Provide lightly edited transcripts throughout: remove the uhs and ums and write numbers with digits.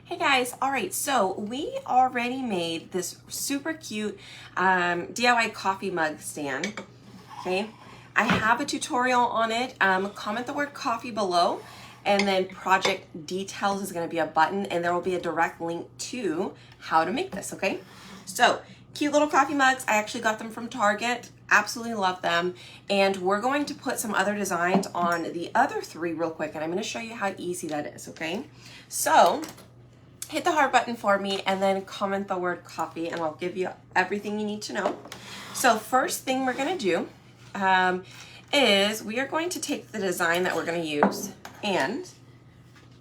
Hey guys, all right, so we already made this super cute DIY coffee mug stand, okay? I have a tutorial on it. Comment the word coffee below, and then project details is gonna be a button, and there will be a direct link to how to make this, okay? So, cute little coffee mugs. I actually got them from Target. Absolutely love them. And we're going to put some other designs on the other three real quick, and I'm gonna show you how easy that is, okay? So, hit the heart button for me and then comment the word coffee and I'll give you everything you need to know. So first thing we're gonna do is we are going to take the design that we're gonna use and,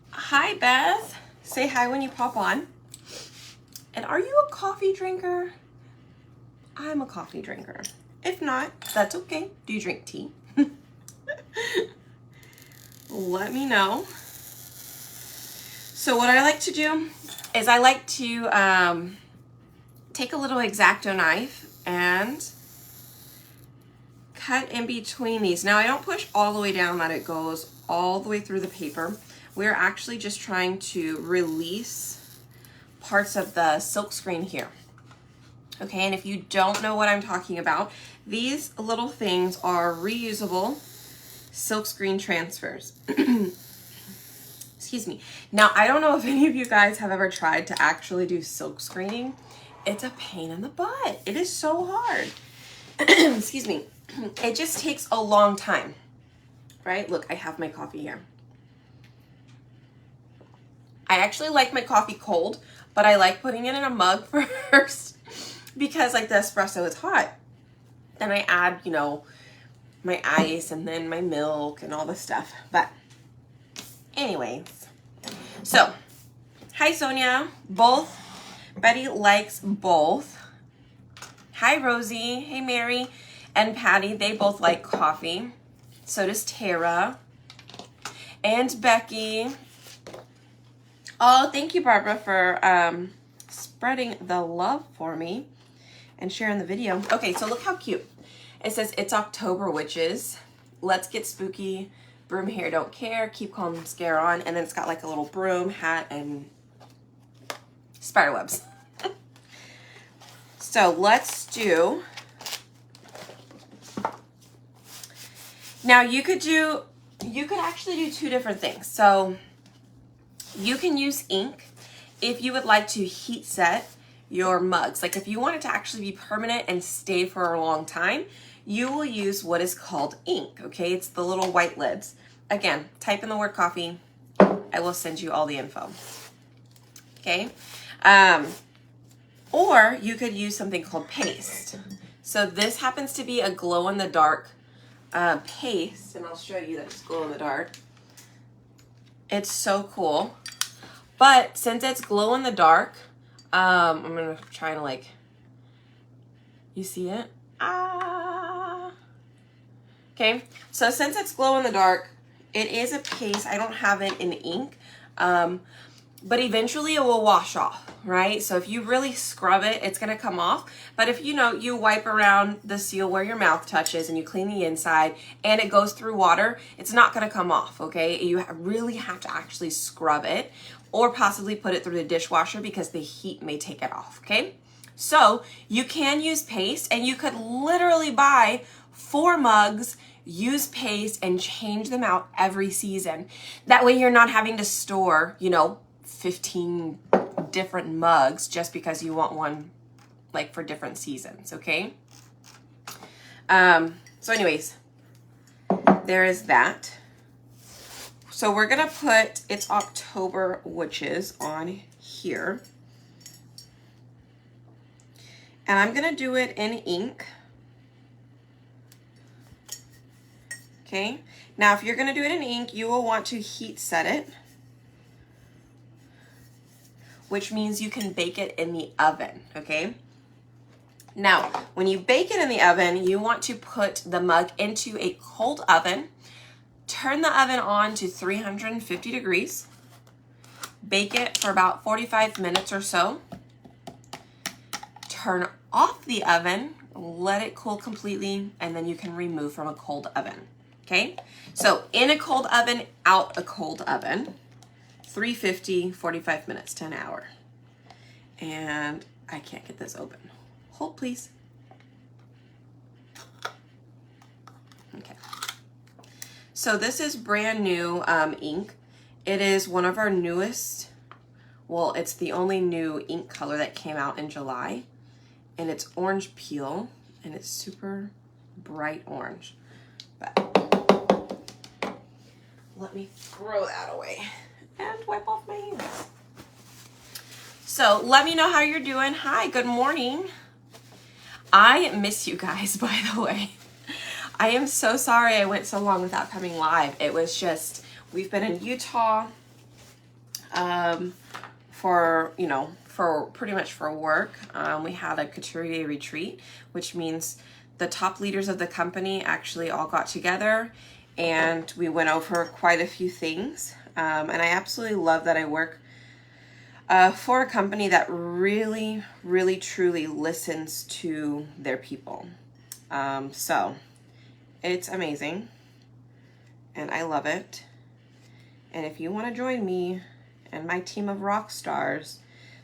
hi Beth, say hi when you pop on. And are you a coffee drinker? I'm a coffee drinker. If not, that's okay. Do you drink tea? Let me know. So what I like to do is I like to take a little X-Acto knife and cut in between these. Now I don't push all the way down that it goes all the way through the paper. We're actually just trying to release parts of the silk screen here. Okay, and if you don't know what I'm talking about, these little things are reusable silk screen transfers. Excuse me. Now, I don't know if any of you guys have ever tried to actually do silk screening. It's a pain in the butt. It is so hard. Excuse me. It just takes a long time, right? Look, I have my coffee here. I actually like my coffee cold, but I like putting it in a mug first because like the espresso is hot. Then I add, you know, my ice and then my milk and all this stuff. But anyways, so, hi Sonia, both. Betty likes both. Hi Rosie, hey Mary, and Patty, they both like coffee. So does Tara and Becky. Oh, thank you Barbara for spreading the love for me and sharing the video. Okay, so look how cute. It says, it's October witches. Let's get spooky. Broom hair don't care, keep calm, scare on, and then it's got like a little broom, hat, and spider webs. So let's do, now you could actually do two different things. So you can use ink if you would like to heat set your mugs. Like if you want it to actually be permanent and stay for a long time, you will use what is called ink, okay? It's the little white lids. Again, type in the word coffee. I will send you all the info, okay? Or you could use something called paste. So this happens to be a glow-in-the-dark paste, and I'll show you that it's glow-in-the-dark. It's so cool. But since it's glow-in-the-dark, I'm gonna try to like, you see it? Okay, so since it's glow-in-the-dark, it is a paste. I don't have it in ink, but eventually it will wash off, right? So if you really scrub it, it's gonna come off. But if you wipe around the seal where your mouth touches and you clean the inside and it goes through water, it's not gonna come off, okay? You really have to actually scrub it or possibly put it through the dishwasher because the heat may take it off, okay? So you can use paste, and you could literally buy 4 mugs, use paste, and change them out every season. That way you're not having to store, 15 different mugs just because you want one like for different seasons, okay? So anyways, there is that. So we're gonna put It's October Witches on here. And I'm gonna do it in ink. Okay, now if you're gonna do it in ink, you will want to heat set it, which means you can bake it in the oven, okay? Now, when you bake it in the oven, you want to put the mug into a cold oven, turn the oven on to 350 degrees, bake it for about 45 minutes or so, turn off the oven, let it cool completely, and then you can remove from a cold oven, okay? So in a cold oven, out a cold oven. $3.50, 45 minutes to an hour. And I can't get this open. Hold, please. Okay. So this is brand new ink. It is one of our newest, well, it's the only new ink color that came out in July. And it's orange peel, and it's super bright orange. But let me throw that away and wipe off my hands. So let me know how you're doing. Hi, good morning. I miss you guys, by the way. I am so sorry I went so long without coming live. It was just, we've been in Utah for, you know, for pretty much for work. We had a Couturier retreat, which means the top leaders of the company actually all got together and we went over quite a few things. And I absolutely love that I work for a company that really, really, truly listens to their people. So it's amazing and I love it. And if you want to join me and my team of rock stars,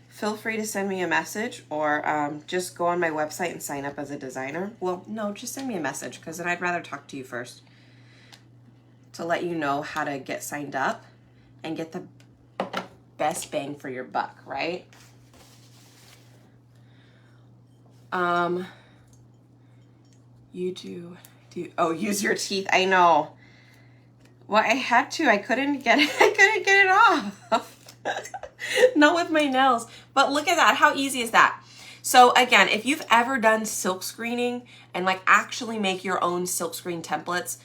feel free to send me a message or just go on my website and sign up as a designer. Well, no, just send me a message because then I'd rather talk to you first to let you know how to get signed up and get the best bang for your buck, right? You do, oh, use your teeth. I know. Well, I had to. I couldn't get it off. Not with my nails. But look at that. How easy is that? So again, if you've ever done silk screening and like actually make your own silk screen templates,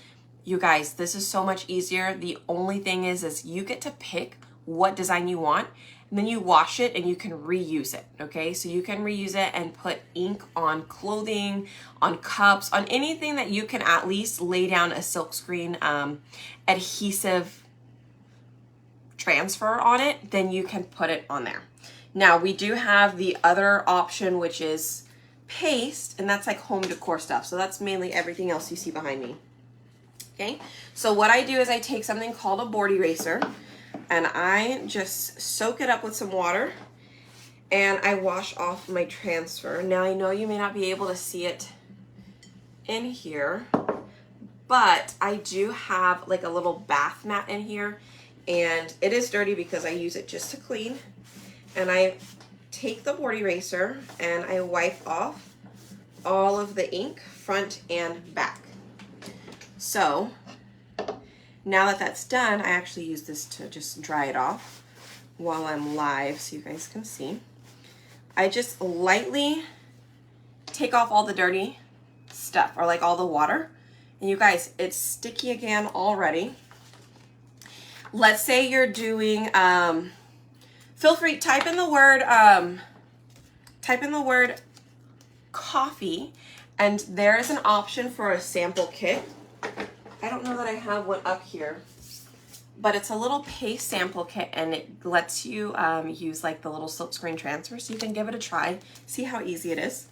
you guys, this is so much easier. The only thing is you get to pick what design you want, and then you wash it and you can reuse it, okay? So you can reuse it and put ink on clothing, on cups, on anything that you can at least lay down a silk screen adhesive transfer on it, then you can put it on there. Now we do have the other option, which is paste, and that's like home decor stuff. So that's mainly everything else you see behind me. Okay, so what I do is I take something called a board eraser and I just soak it up with some water and I wash off my transfer. Now I know you may not be able to see it in here, but I do have like a little bath mat in here and it is dirty because I use it just to clean. And I take the board eraser and I wipe off all of the ink, front and back. So now that that's done, I actually use this to just dry it off while I'm live so you guys can see. I just lightly take off all the dirty stuff or like all the water. And you guys, it's sticky again already. Let's say you're doing, feel free, type in the word coffee, and there is an option for a sample kit. I don't know that I have one up here, but it's a little paste sample kit and it lets you use like the little silk screen transfer, so you can give it a try, see how easy it is.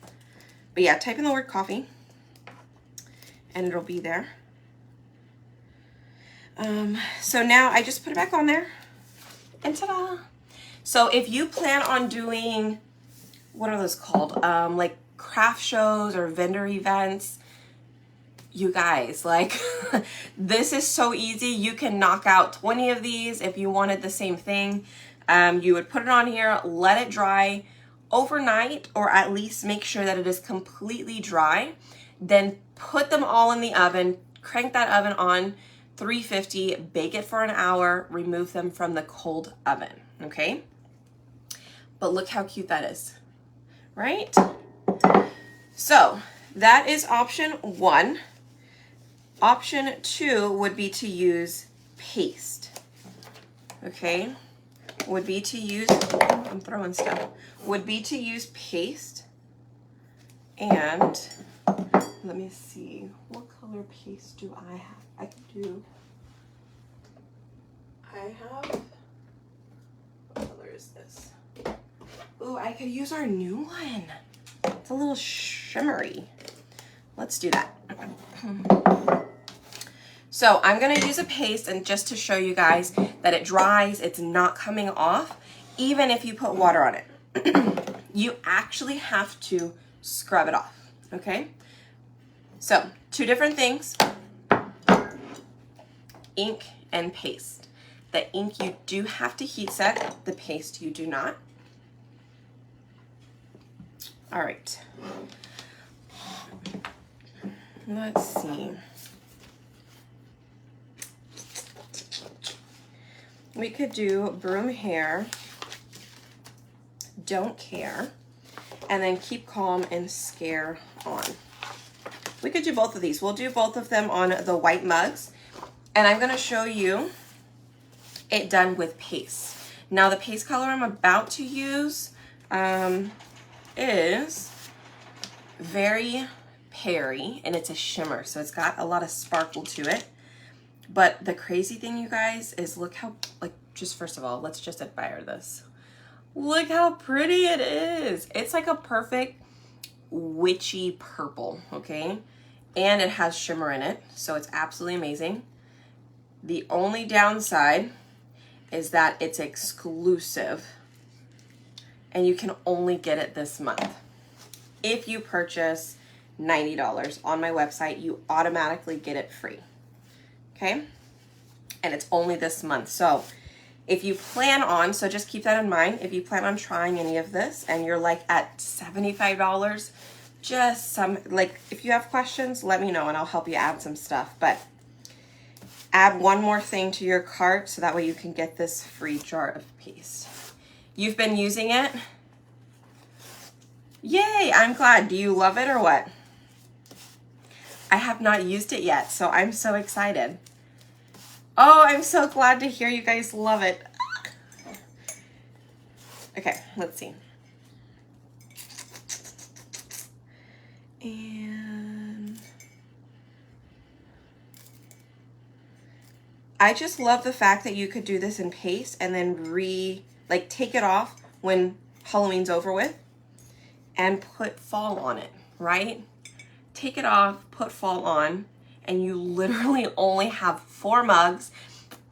But yeah, type in the word coffee and it'll be there. So now I just put it back on there and ta-da! So if you plan on doing, what are those called? Like craft shows or vendor events, you guys, like this is so easy. You can knock out 20 of these if you wanted the same thing. You would put it on here, let it dry overnight, or at least make sure that it is completely dry. Then put them all in the oven, crank that oven on 350, bake it for an hour, remove them from the cold oven, okay? But look how cute that is, right? So that is option one. Option two would be to use paste, okay? Would be to use, I'm throwing stuff, would be to use paste. And let me see, what color paste do I have? I have, what color is this? Ooh, I could use our new one. It's a little shimmery. Let's do that. So I'm gonna use a paste, and just to show you guys that it dries, it's not coming off, even if you put water on it. You actually have to scrub it off, okay? So 2 different things, ink and paste. The ink you do have to heat set, the paste you do not. All right, let's see. We could do broom hair, don't care, and then keep calm and scare on. We could do both of these. We'll do both of them on the white mugs, and I'm gonna show you it done with paste. Now the paste color I'm about to use is very Perry, and it's a shimmer, so it's got a lot of sparkle to it. But the crazy thing, you guys, is look how, like, just first of all, let's just admire this. Look how pretty it is. It's like a perfect witchy purple, okay? And it has shimmer in it, so it's absolutely amazing. The only downside is that it's exclusive, and you can only get it this month. If you purchase $90 on my website, you automatically get it free. Okay, and it's only this month. So if you plan on, so just keep that in mind, if you plan on trying any of this and you're like at $75, just some, like, if you have questions, let me know and I'll help you add some stuff. But add one more thing to your cart so that way you can get this free jar of paste. You've been using it? Yay, I'm glad. Do you love it or what? I have not used it yet, so I'm so excited. Oh, I'm so glad to hear you guys love it. Okay, let's see. And I just love the fact that you could do this in paste and then take it off when Halloween's over with and put fall on it, right? Take it off, put fall on, and you literally only have 4 mugs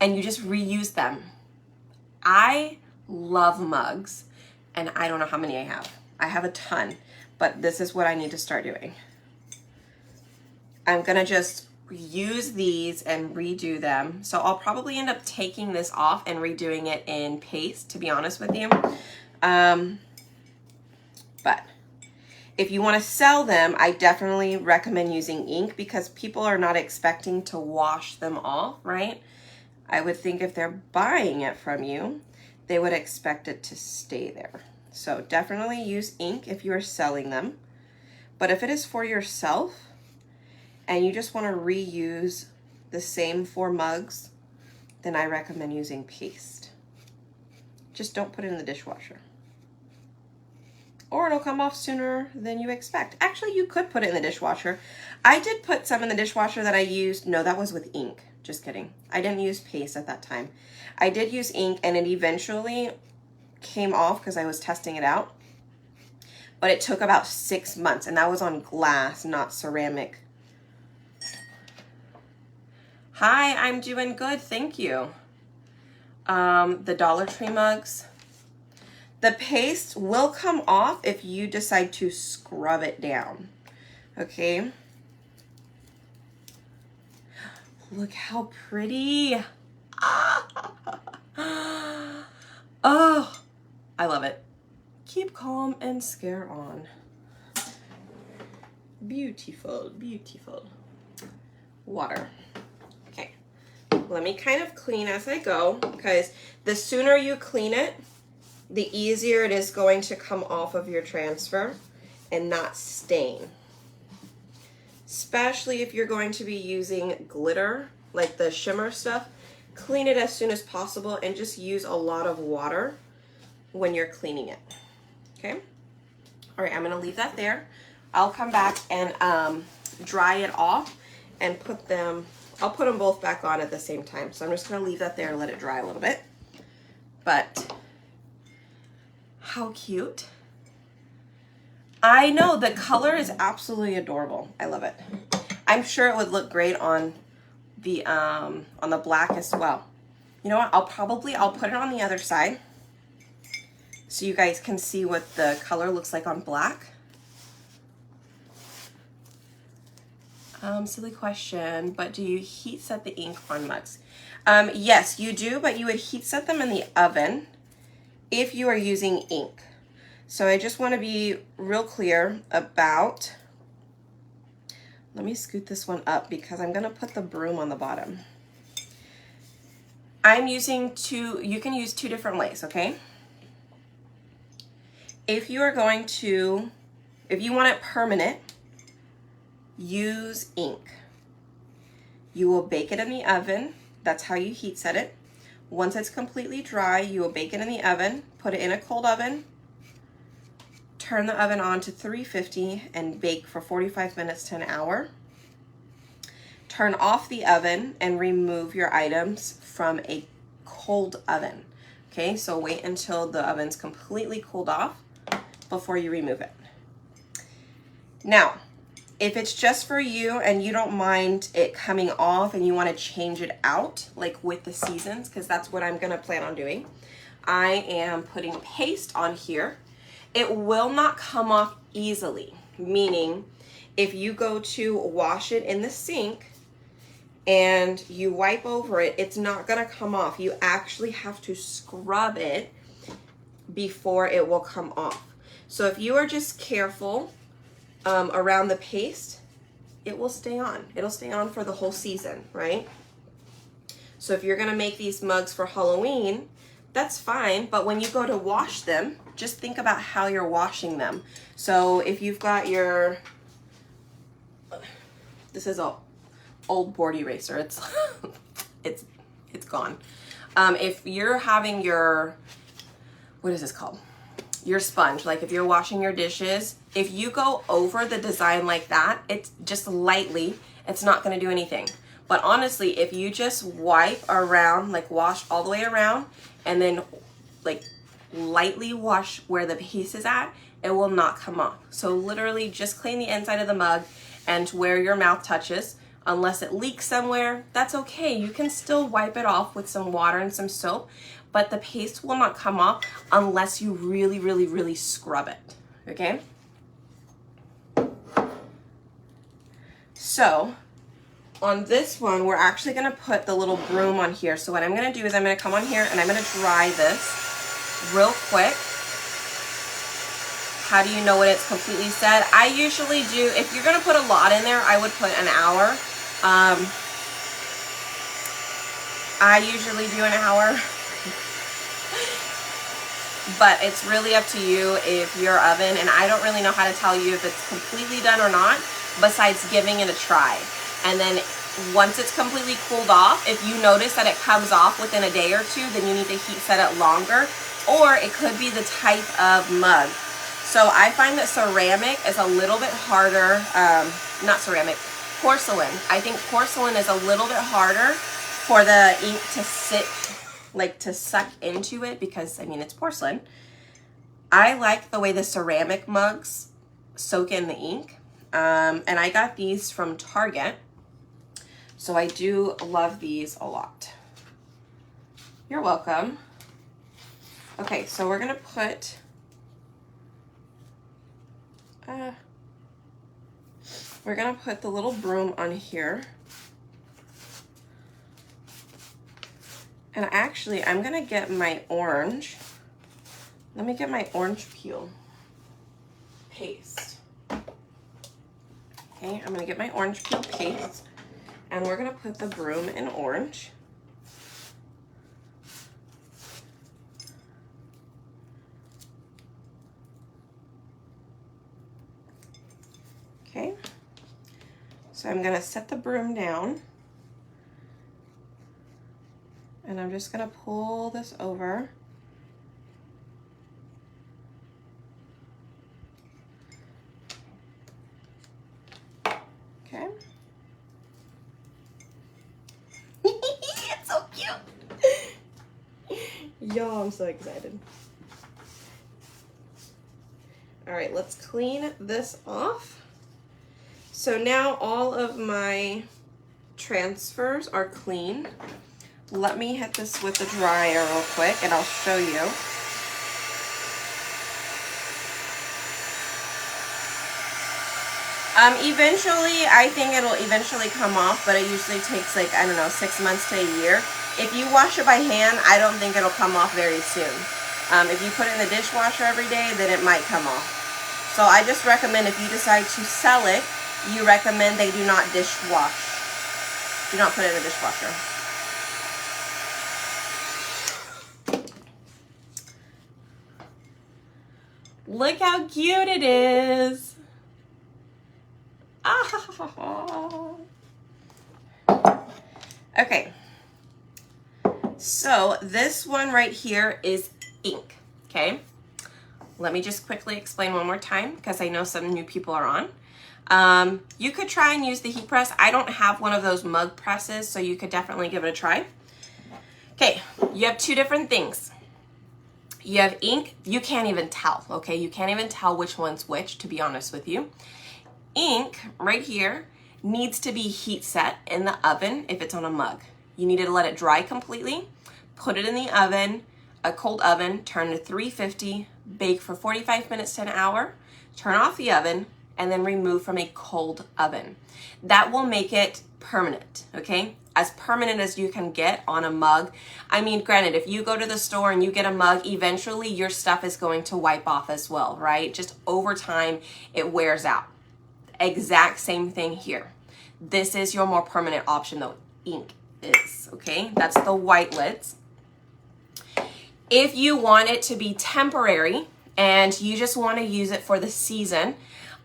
and you just reuse them. I love mugs, and I don't know how many I have. I have a ton, but this is what I need to start doing. I'm gonna just use these and redo them. So I'll probably end up taking this off and redoing it in paste, to be honest with you. But if you want to sell them, I definitely recommend using ink because people are not expecting to wash them off, right? I would think if they're buying it from you, they would expect it to stay there. So definitely use ink if you are selling them. But if it is for yourself and you just want to reuse the same 4 mugs, then I recommend using paste. Just don't put it in the dishwasher, or it'll come off sooner than you expect. Actually, you could put it in the dishwasher. I did put some in the dishwasher that I used. No, that was with ink. Just kidding. I didn't use paste at that time. I did use ink, and it eventually came off because I was testing it out. But it took about 6 months, and that was on glass, not ceramic. Hi, I'm doing good, thank you. The Dollar Tree mugs. The paste will come off if you decide to scrub it down, okay? Look how pretty. Oh, I love it. Keep calm and scare on. Beautiful, beautiful. Water. Okay, let me kind of clean as I go, because the sooner you clean it, the easier it is going to come off of your transfer and not stain. Especially if you're going to be using glitter, like the shimmer stuff, clean it as soon as possible and just use a lot of water when you're cleaning it, okay? All right, I'm gonna leave that there. I'll come back and dry it off and put them, I'll put them both back on at the same time. So I'm just gonna leave that there and let it dry a little bit. But how cute. I know, the color is absolutely adorable. I love it. I'm sure it would look great on on the black as well. You know what, I'll put it on the other side so you guys can see what the color looks like on black. Silly question, but do you heat set the ink on mugs? Yes, you do, but you would heat set them in the oven if you are using ink. So I just want to be real clear about, let me scoot this one up because I'm going to put the broom on the bottom. I'm using you can use two different ways, okay? If you want it permanent, use ink. You will bake it in the oven. That's how you heat set it. Once it's completely dry, you will bake it in the oven, put it in a cold oven, turn the oven on to 350 and bake for 45 minutes to an hour. Turn off the oven and remove your items from a cold oven. Okay, so wait until the oven's completely cooled off before you remove it. Now, if it's just for you and you don't mind it coming off and you want to change it out, like with the seasons, because that's what I'm going to plan on doing, I am putting paste on here. It will not come off easily, meaning if you go to wash it in the sink and you wipe over it, it's not going to come off. You actually have to scrub it before it will come off. So if you are just careful around the paste, it will stay on. It'll stay on for the whole season, right? So if you're gonna make these mugs for Halloween, that's fine, but when you go to wash them, just think about how you're washing them. So if you've got your, this is a old board eraser, it's it's gone. If you're having your, what is this called? Your sponge, like if you're washing your dishes, if you go over the design like that, it's just lightly, it's not gonna do anything. But honestly, if you just wipe around, like wash all the way around, and then like lightly wash where the piece is at, it will not come off. So literally just clean the inside of the mug and where your mouth touches. Unless it leaks somewhere, that's okay. You can still wipe it off with some water and some soap, but the paste will not come off unless you really, really, really scrub it, okay? So on this one, we're actually gonna put the little broom on here. So what I'm gonna do is I'm gonna come on here and I'm gonna dry this real quick. How do you know when it's completely set? I usually do, if you're gonna put a lot in there, I would put an hour. I usually do an hour. But it's really up to you if your oven, and I don't really know how to tell you if it's completely done or not, besides giving it a try. And then once it's completely cooled off, if you notice that it comes off within a day or two, then you need to heat set it longer, or it could be the type of mug. So I find that ceramic is a little bit harder, not ceramic, porcelain. I think porcelain is a little bit harder for the ink to sit, like to suck into it, because I mean, it's porcelain. I like the way the ceramic mugs soak in the ink. And I got these from Target. So I do love these a lot. You're welcome. Okay, so we're gonna put, the little broom on here. And actually, I'm gonna get my orange. Let me get my orange peel paste. Okay, I'm gonna get my orange peel paste, and we're gonna put the broom in orange. Okay, so I'm gonna set the broom down, and I'm just gonna pull this over. Okay. It's so cute. Y'all, I'm so excited. All right, let's clean this off. So now all of my transfers are clean. Let me hit this with the dryer real quick and I'll show you. Eventually, I think it'll eventually come off, but it usually takes like, I don't know, 6 months to a year. If you wash it by hand, I don't think it'll come off very soon. If you put it in the dishwasher every day, then it might come off. So I just recommend if you decide to sell it, you recommend they do not dishwash. Do not put it in the dishwasher. Look how cute it is. Ah. Okay. So this one right here is ink, okay? Let me just quickly explain one more time because I know some new people are on. You could try and use the heat press. I don't have one of those mug presses, so you could definitely give it a try. Okay, you have two different things. You have ink, you can't even tell, okay? You can't even tell which one's which, to be honest with you. Ink, right here, needs to be heat set in the oven if it's on a mug. You need to let it dry completely, put it in the oven, a cold oven, turn to 350, bake for 45 minutes to an hour, turn off the oven, and then remove from a cold oven. That will make it permanent, okay? As permanent as you can get on a mug. I mean, granted, if you go to the store and you get a mug, eventually your stuff is going to wipe off as well, right? Just over time, it wears out. Exact same thing here. This is your more permanent option though, ink is, okay? That's the white lids. If you want it to be temporary and you just want to use it for the season,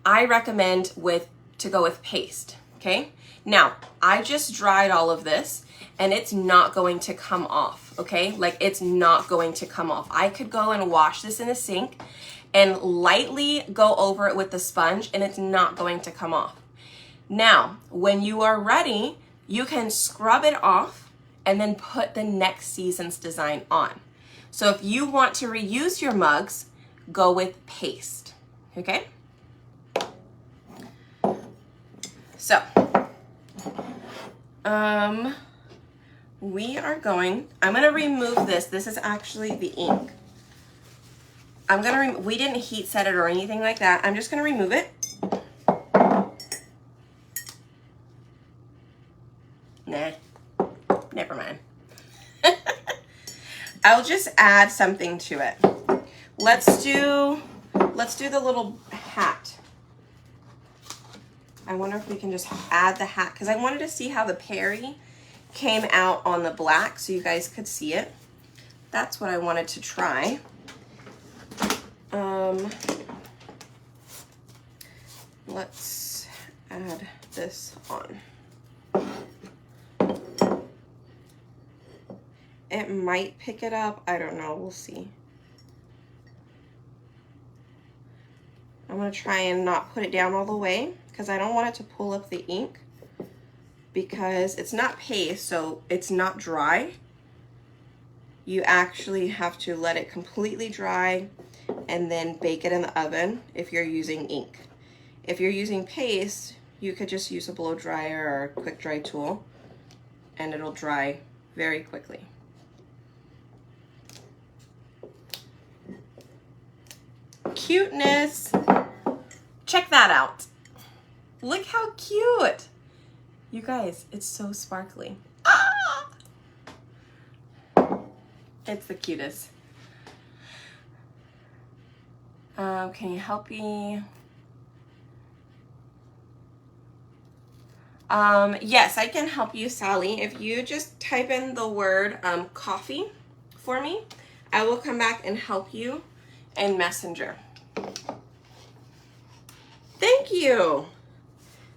I recommend to go with paste, okay? Now, I just dried all of this and it's not going to come off, okay? Like it's not going to come off. I could go and wash this in the sink and lightly go over it with the sponge and it's not going to come off. Now, when you are ready, you can scrub it off and then put the next season's design on. So if you want to reuse your mugs, go with paste, okay? So, I'm gonna remove this. This is actually the ink. We didn't heat set it or anything like that. I'm just gonna remove it. Nah, never mind. I'll just add something to it. Let's do the little hat. I wonder if we can just add the hat because I wanted to see how the Perry came out on the black so you guys could see it. That's what I wanted to try. Let's add this on. It might pick it up. I don't know. We'll see. I'm going to try and not put it down all the way because I don't want it to pull up the ink because it's not paste, so it's not dry. You actually have to let it completely dry and then bake it in the oven if you're using ink. If you're using paste, you could just use a blow dryer or a quick dry tool and it'll dry very quickly. Cuteness. Check that out. Look how cute. You guys, it's so sparkly. Ah! It's the cutest. Can you help me? Yes, I can help you, Sally. If you just type in the word coffee for me, I will come back and help you in Messenger. Thank you.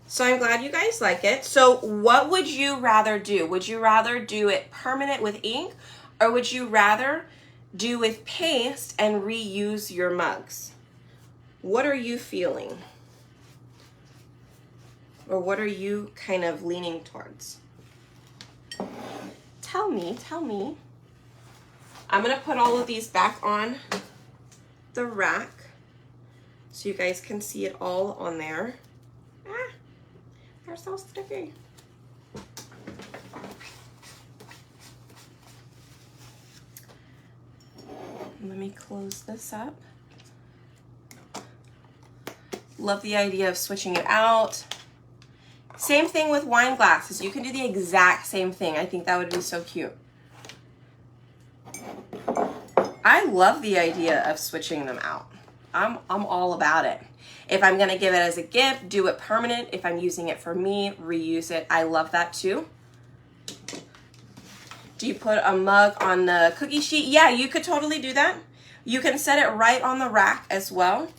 So I'm glad you guys like it. So what would you rather do? Would you rather do it permanent with ink or would you rather do with paste and reuse your mugs? What are you feeling? Or what are you kind of leaning towards? Tell me, tell me. I'm gonna put all of these back on the rack so you guys can see it all on there. Ah, they're so sticky. Let me close this up. Love the idea of switching it out. Same thing with wine glasses. You can do the exact same thing. I think that would be so cute. I love the idea of switching them out. I'm all about it. If I'm gonna give it as a gift, do it permanent. If I'm using it for me, reuse it. I love that too. Do you put a mug on the cookie sheet? Yeah, you could totally do that. You can set it right on the rack as well.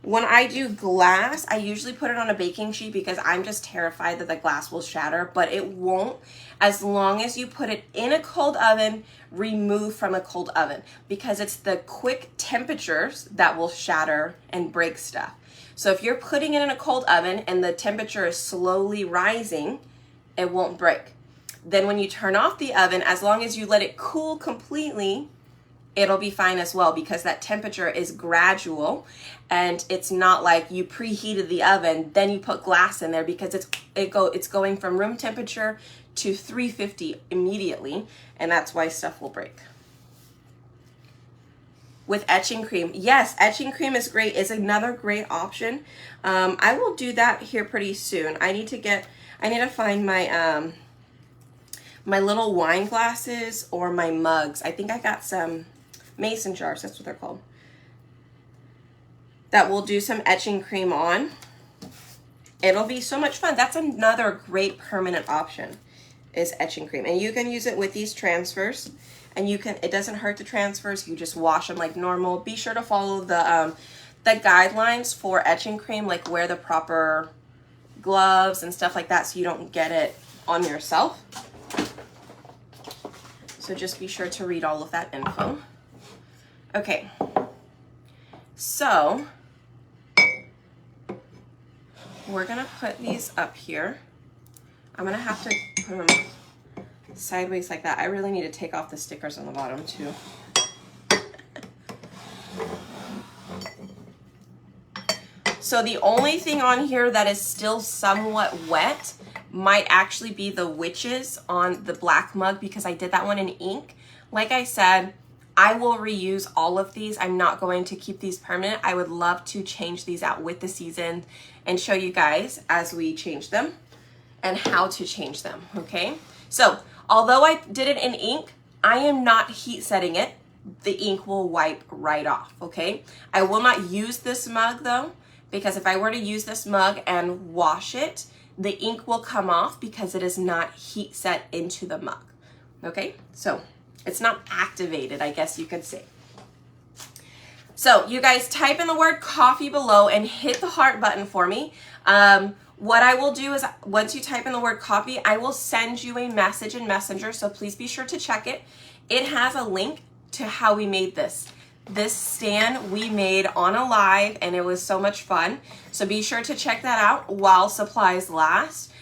When I do glass, I usually put it on a baking sheet because I'm just terrified that the glass will shatter, but it won't as long as you put it in a cold oven, removed from a cold oven, because it's the quick temperatures that will shatter and break stuff. So if you're putting it in a cold oven and the temperature is slowly rising, it won't break. Then when you turn off the oven, as long as you let it cool completely, it'll be fine as well, because that temperature is gradual and it's not like you preheated the oven, then you put glass in there, because it's going from room temperature to 350 immediately, and that's why stuff will break. With etching cream, yes, etching cream is great, is another great option. I will do that here pretty soon. I need to find my my little wine glasses or my mugs. I think I got some mason jars, that's what they're called, that will do some etching cream on. It'll be so much fun. That's another great permanent option, is etching cream. And you can use it with these transfers, and it doesn't hurt the transfers. You just wash them like normal. Be sure to follow the guidelines for etching cream, like wear the proper gloves and stuff like that so you don't get it on yourself. So just be sure to read all of that info. Okay, so we're gonna put these up here. I'm gonna have to put them sideways like that. I really need to take off the stickers on the bottom too. So the only thing on here that is still somewhat wet might actually be the witches on the black mug, because I did that one in ink. Like I said, I will reuse all of these. I'm not going to keep these permanent. I would love to change these out with the season and show you guys as we change them and how to change them, okay? So, although I did it in ink, I am not heat setting it. The ink will wipe right off, okay? I will not use this mug though, because if I were to use this mug and wash it, the ink will come off because it is not heat set into the mug, okay? So, it's not activated, I guess you could say. So you guys type in the word coffee below and hit the heart button for me. What I will do is once you type in the word coffee, I will send you a message in Messenger, so please be sure to check it. It has a link to how we made this. This stand we made on a live, and it was so much fun. So be sure to check that out while supplies last,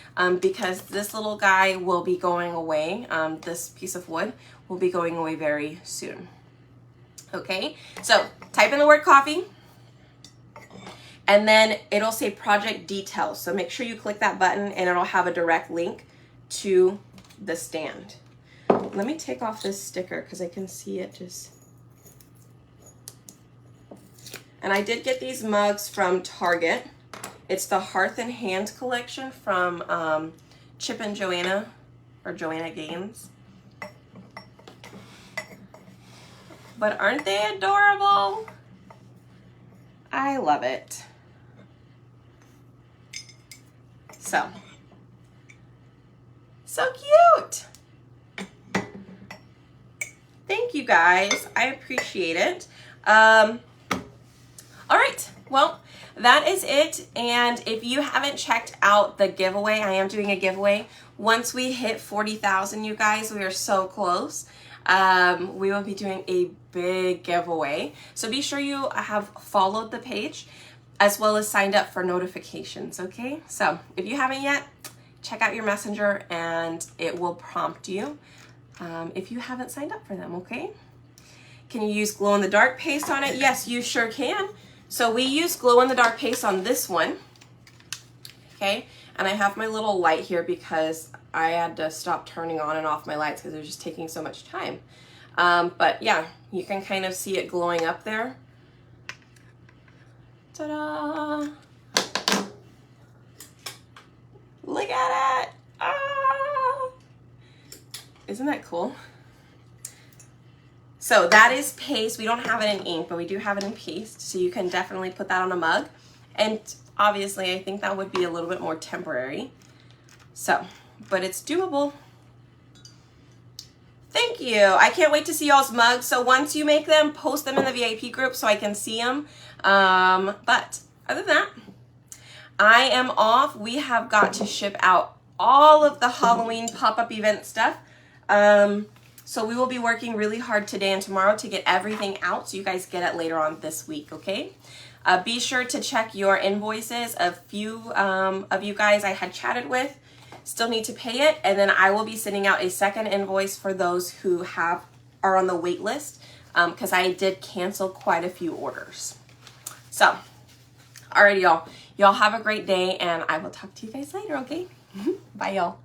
because this little guy will be going away. This piece of wood will be going away very soon. Okay, so type in the word coffee, and then it'll say project details. So make sure you click that button and it'll have a direct link to the stand. Let me take off this sticker because I can see it just. And I did get these mugs from Target. It's the Hearth and Hand collection from Chip and Joanna, or Joanna Gaines. But aren't they adorable? I love it. So cute. Thank you guys. I appreciate it. All right. Well, that is it. And if you haven't checked out the giveaway, I am doing a giveaway. Once we hit 40,000, you guys, we are so close. We will be doing a big giveaway. So be sure you have followed the page as well as signed up for notifications, okay? So if you haven't yet, check out your Messenger and it will prompt you if you haven't signed up for them, okay? Can you use glow-in-the-dark paste on it? Yes, you sure can. So we use glow-in-the-dark paste on this one, okay? And I have my little light here because I had to stop turning on and off my lights because it was just taking so much time. But yeah, you can kind of see it glowing up there. Ta-da! Look at it! Ah! Isn't that cool? So that is paste. We don't have it in ink, but we do have it in paste. So you can definitely put that on a mug. And obviously, I think that would be a little bit more temporary. So, but it's doable. Thank you. I can't wait to see y'all's mugs. So once you make them, post them in the VIP group so I can see them. But other than that, I am off. We have got to ship out all of the Halloween pop-up event stuff. So we will be working really hard today and tomorrow to get everything out so you guys get it later on this week, okay? Be sure to check your invoices. A few of you guys I had chatted with still need to pay it, and then I will be sending out a second invoice for those who are on the wait list because I did cancel quite a few orders. So, alrighty y'all. Y'all have a great day, and I will talk to you guys later, okay? Bye y'all.